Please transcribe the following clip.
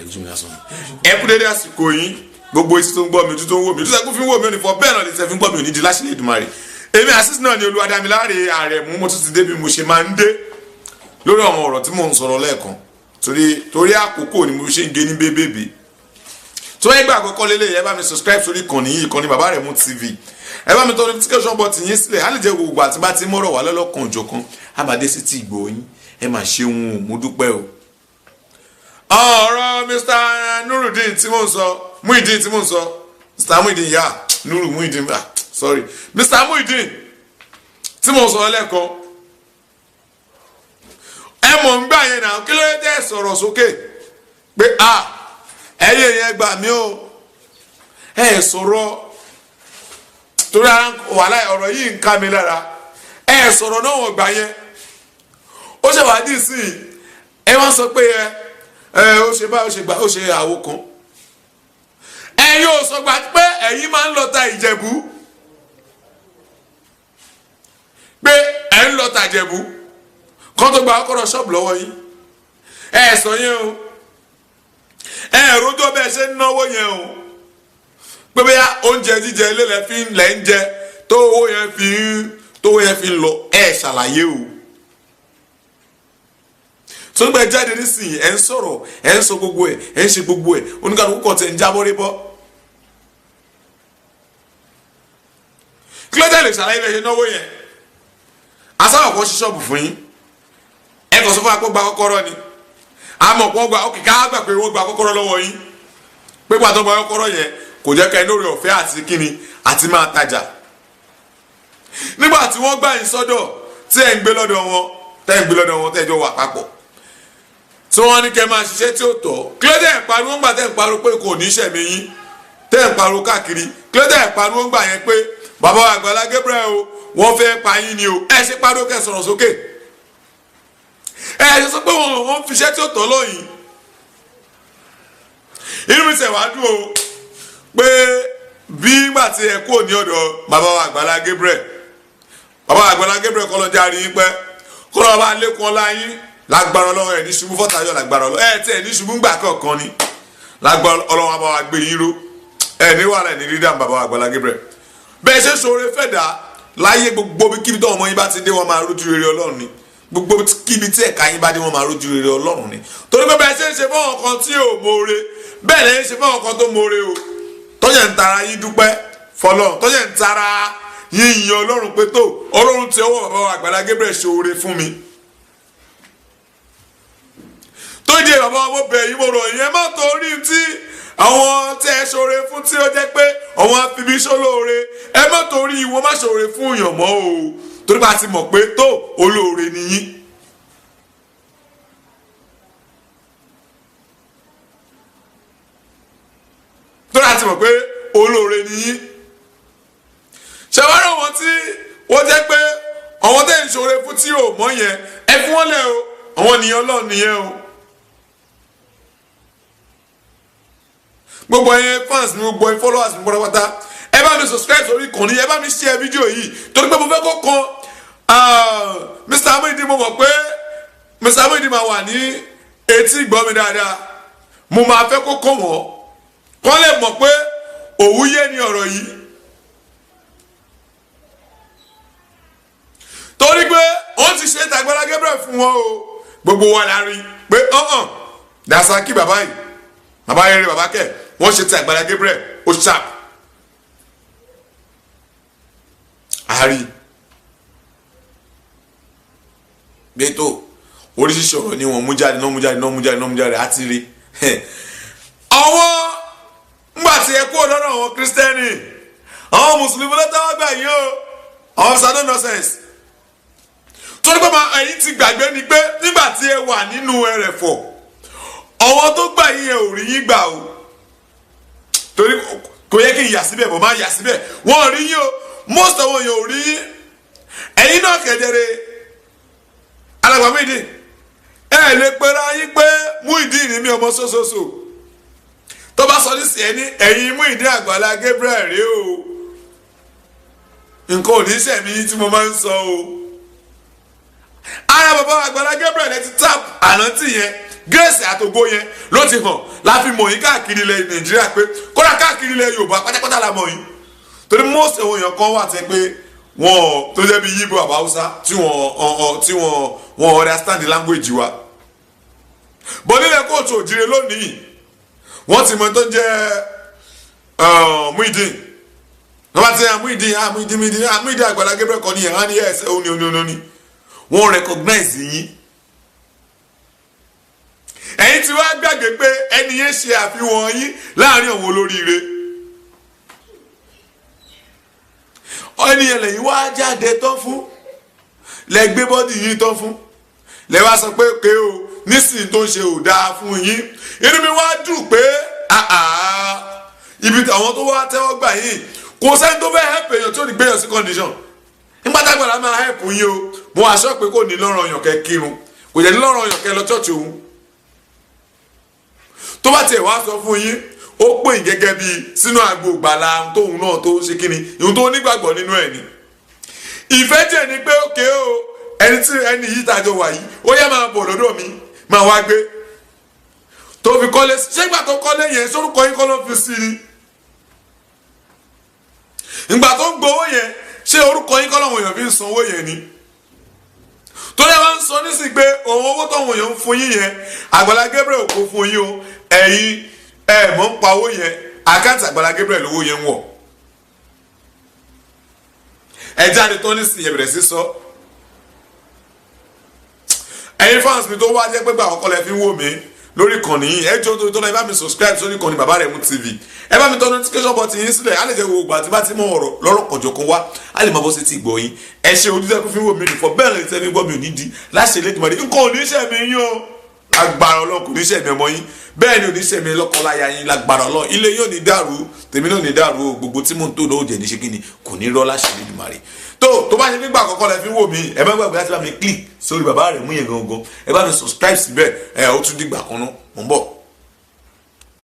ojú mi lásán ẹ kú dédé àsìkò yín gbogbo etí tó ń gbọ́ mi ojú tó ń wò mí ojú tó ń fi ń wò mí ò ní fọ bẹ́ẹ̀ náà lè ṣe fi ń gbọ́ mi ò ní di láṣìlẹ̀ Èdùmàrè èmi àṣìṣe náà ni Olúwadámiláre Àrẹ̀mú mo tún ti dé bí mo ṣe máa ń dé lórí àwọn ọ̀rọ̀ tí mò ń sọ̀rọ̀ lẹ́ẹ̀kan torí àkókò ni mo ṣe ń gé ní bébèbè tó ẹ gbà àkọ́kọ́ lélẹ̀ ẹ bá mi subscribe sórí ìkànnì yìí ìkànnì Bàbá Àrẹ̀mú TV ẹ bá mi tọ́ notification button yín sílẹ̀ á lè jẹ́ gbogbo àti bá ti mọ́rọ̀ wá lọ́lọ́kan òjọ̀kan á máa dé sí ti ìgbò yín ẹ máa ṣe ohun mo dúpẹ́ o. ọ̀rọ̀ Mr. Nurudeen tí mò ń sọ Muyideen tí mò ń sọ Mr. Muyideen yá Muyideen sorry Mr. Muyideen tí mò ń sọ lẹ́ẹ̀kan ẹ mọ̀ ń gbà yẹn náà kí ló dé sọ̀rọ̀ sókè pé ẹyẹ yẹn gbà mí o ẹ sọ̀rọ̀ torí wàhálà ọ̀rọ̀ yìí ń ká mi lára ẹ sọ̀rọ̀ náà wọ́n gbà yẹn ó ṣe wá dì sí ẹ wọ́n sọ pé ó ṣe bá ó ṣe gbà ó ṣe àwo kan ẹ yóò sọ gbà pé ẹ̀yin máa ń lọ ta Ìjẹ̀bú pé ẹ ń lọ ta Ìjẹ̀bú kọ́ tó gba ọkọ̀rọ̀ ṣọ́ọ̀bù lọ́wọ́ yín ẹ sọ yẹn o ẹ rojọ́ bẹ́ẹ̀ ṣe ń náwó yẹn o pé bẹ́ẹ̀ oúnjẹ jíjẹ ilé lẹ́ ń jẹ tówó yẹn fi ń lọ ẹ ṣàlàyé o tó gbẹ jáde nísìnyí ẹ ń sọ̀rọ̀ ẹ ń sọ gbogbo ẹ ẹ ń ṣe gbogbo ẹ oníkàlùkù kọ̀ tẹ̀ ń jábọ́ rí bọ́ kí ló dé lè ṣàlàyé bẹ́ẹ̀ ṣe náwó yẹn asáwọ̀ kan ṣí ṣọ́ọ̀bù fún yín ẹ kàn sọ fún wa pé gba kọ́kọ́rọ́ ni àmọ́ pọ́n gba ókè ká gbà pé wọ́n gba kọ́kọ́rọ́ lọ́wọ́ yín pé pàtó gba kọ́kọ́rọ́ yẹn kò jẹ́ ká ẹ lórí ọ̀fẹ́ àti kíni àti máa tajà nígbà tí wọ́n gbà yín sọ́dọ̀ tí ẹ̀ ń gbé lọ́dọ̀ wọn tẹ́ ẹ jọ wà papọ̀ tí wọ́n ní kẹ́ máa ṣiṣẹ́ tí ó tọ́ kí ló dé ẹ̀ pariwo ńgbà tẹ́ ẹ̀ pariwo pé kò ní ṣẹ̀mí yín tẹ́ ẹ̀ pariwo káàkiri kí ló dé ẹ̀ pariwo ńgbà yẹn pé bàbá Àgbàlá Gabriel o wọ́n fẹ́ pa yín ni o ẹ ṣe pariwo kẹ́ sọ̀rọ̀ sókè ẹ ṣe sọ pé wọ́n fi iṣẹ́ tí ó tọ́ lọ́yìn inú mi ṣe wá dùn o pé bí ìgbà tí ẹ kúrò ní ọ̀dọ̀ bàbá Àgbàlá Gabriel kọ́ lọ járe yín pẹ́ kó lọ́ọ́ bá lékun ọlá yín lágbára Ọlọ́run ẹ̀ ní ṣubú fọ́tàyọ̀ lágbára Ọlọ́run ẹ̀ tí ẹ̀ ní ṣubú ńgbà kọ̀ọ̀kan ni lágbára Ọlọ́run àbá wa gbé yín ró ẹ̀ ní wàhálà ẹ̀ ní rídà bàbá Àgbàlá Gabriel bẹ́ẹ̀ ṣe ṣoore fẹ́ dà láyé gbogbo kíbi tó ọmọ yín bá ti dé wọn máa rójú rere Ọlọ́run ni gbogbo kíbi tí ẹ̀ka yín bá dé wọn máa rójú rere Ọlọ́run ni torí pé bẹ́ẹ̀ ṣe ń ṣe fún ọkàn tí ò mọ̀ọ́re bẹ́ẹ̀ lẹ́yìn ṣe fún ọkàn tó mọ̀ọ́re o tọ́jà ń tara yín dúpẹ́ fọlọ́run tọ́jà ń tara yín yin Ọlọ́run pé tó Ọlọ́run ti ọwọ́ bàbá Àgbàlá Gabriel ṣoore fún mi tó jẹ́ bàbá ọmọ bẹ̀ yìí mo rọ̀ yẹn má torí tí àwọn tí ẹ ṣoore fún tí ó jẹ́ pé àwọn afibi ṣólóore ẹ má torí ìwọ má ṣoore fún èèyàn mọ́ o torí bá ti mọ̀ pé tó olóore nìyí. torí bá ti mọ̀ pé olóore nìyí. ṣàwárọ̀ wọn tí wọ́n jẹ́ pé àwọn tẹ̀ ń ṣoore fún tí ò mọ̀ yẹn ẹ fún wọn lẹ̀ o àwọn nìyẹn Ọlọ́run nìyẹn o. gbogbo ẹ̀yin fans mi gbogbo ẹ̀yin followers mi pátápátá ẹ bá mi subscribe sórí ìkànnì ẹ bá mi share fídíò yìí torí pé mo fẹ́ kó kan Mr. Muyideen mo mọ̀ pé Mr. Muyideen máa wà ní etí ìgbọ́ mi dáadáa mo máa fẹ́ kó kàn wọ́n kọ́ lè mọ̀ pé òwúyé ni ọ̀rọ̀ yìí torí pé wọ́n ti ṣe t'Àgbàlá Gabriel fún wọn o gbogbo wa la rí pé Dasaki bàbá yìí bàbá yẹn rí bàbá kẹ wọ́n ṣe t'Àgbàlá Gabriel ó sharp àárí gbẹ́tò oríṣiríṣi ọ̀rọ̀ ni wọ́n mú jáde àti rí ọwọ́ ńgbà tí ẹ kú ọ̀dọ́dọ̀ àwọn kírísítẹ́nì àwọn mùsùlùmí ló tẹ́wọ́ gbà yín o àwọn sado nonsense torí pé ẹ̀yin ti gbàgbé ni pé nígbà tí ẹ wà nínú ẹrẹ̀fọ̀ ọwọ́ tó gbà yín ẹ ò rí yín gbà o torí kò yẹ kí n yà síbẹ̀ bọ̀ máa yà síbẹ̀ wọ́n rí yín o most of wọn yóò rí yín ẹ̀yin náà kẹ̀dẹ̀rẹ̀ Alagba Muyideen ẹ lè pera yín pé Muyideen ni mi ọmọ sósòsò tó bá sọ ní sí ẹni ẹ̀yin Muyideen Àgbàlá Gabriel rèé o nǹkan ò ní sẹ̀mí tí mo máa ń sọ o ara bàbá Àgbàlá Gabriel ẹ ti tap àrántí yẹn grace àtògo yẹn ló ti hàn láfi mọ̀ yín káàkiri ilẹ̀ Nàìjíríà pé kódà káàkiri ilẹ̀ Yorùbá pátápátá la mọ̀ yín torí most àwọn èèyàn kan wà tẹ́ pé wọn tó jẹ́ bí Yíbò àbá Haúsá tí wọ́n understand the language wa bọ́ nílẹ̀ kóòtù òjìrè lónìí wọ́n ti mọ̀ tó jẹ́ Muyideen wọ́n bá ti yàn Muyideen Àgbàlá Gabriel kan ní ẹ̀hán ní ẹ̀sẹ̀ òní wọ́n recognize yín ẹ̀yin tí wàá gbàgbé pé ẹni yẹn ṣe àfihàn yín láàrin àwọn olóríire ẹni yẹn lẹ́yìn wá jáde tán fún lẹ gbé bọ́dì yín tán fún lẹ wá sọ pé ké o nísìnyí tó ń ṣe ò dáa fún yín inú mi wá dùn pé ibi àwọn tó wá tẹ́wọ́ gbà yín kò sẹ́ni tó fẹ́ help èèyàn tí ó ní gbéyàn sí condition nígbà tágbàlá máa help yín o mo aṣọ pé kò ní lọ́rọ̀ ọ̀yàn kẹ́ kírun kò jẹ́ ní lọ́rọ̀ ọ̀yàn kẹ́ lọ church òun tó bá tiẹ̀ wá sọ fún yín ó pè yín gẹ́gẹ́ bí sínú àgbo ìgbàlà tóun náà tó ṣe kíni ìhun tó nígbàgbọ́ nínú ẹ̀ ni ìfẹ́ jẹ́ ni pé òkè o ẹni yìí tàjọ wà yìí ó yá máa bọ̀ lọ́dọ̀ mi máa wá gbé tó fi kọ́lé ṣé ìgbà tó kọ́lé yẹn sórúkọ yín kọ́ ló fi sí ni ìgbà tó ń gbowó yẹn ṣé orúkọ yín kọ́ lọ́wọ́ èèyàn fi ń san owó yẹn ni tó yẹ wọ́n ń sọ nísìnyí pé òun owó tọ̀wọ̀n èèyàn ń fún yín yẹn Àgbàlá Gabriel kò fún yín o ẹ̀yin mọ̀ ń pa owó yẹn àkáǹtì Àgbàlá Gabriel lówó yẹn ń wọ̀ ẹ jáde tó nísìnyí ẹ bẹ̀rẹ̀ sí sọ ẹ̀yin fans mi tó wá jẹ́ pé gbà àkọ́kọ́ lẹ fi ń wò mí lórí ìkànnì yìí ẹ jọ tó lọ ẹ bá mi subscribe sórí ìkànnì Bàbá Rẹ̀mú TV ẹ bá mi tọ notification button yín sílẹ̀ á lè jẹ́ gbogbo àti bá ti mọ ọ̀rọ̀ lọ́rọ̀ kọ̀jọ̀kan wá á lè máa bọ́ sí ti gbọ́ yín ẹ ṣe ojúṣe kó fi wò mí nìfọ̀ bẹ́ẹ̀ lè tẹ́lẹ̀ gbọ́ mi ò ní di láṣẹ Elédùmarè nǹkan oníṣẹ́ mi yín o lágbára Ọlọ́run kò níṣẹ́ mi ọmọ yín bẹ́ẹ̀ ni oníṣẹ́ mi lọ́kọláya yín lágbára Ọlọ́run ilé yóò ní dàrú tèmi náà ní dàrú o gbogbo tí mò ń tó lọ́wọ́ jẹ̀ ní ṣe kíni kò ní rọ́ láṣẹ Elédùmarè tó bá ṣe nígbà àkọ́kọ́ lẹ fi wò mí ẹ má gbàgbé láti bá mi click sórí Bàbá Rẹ̀mú yẹn gangan ẹ bá mi subscribe síbẹ̀ ó tún dìgbà kan náà mò ń bọ̀.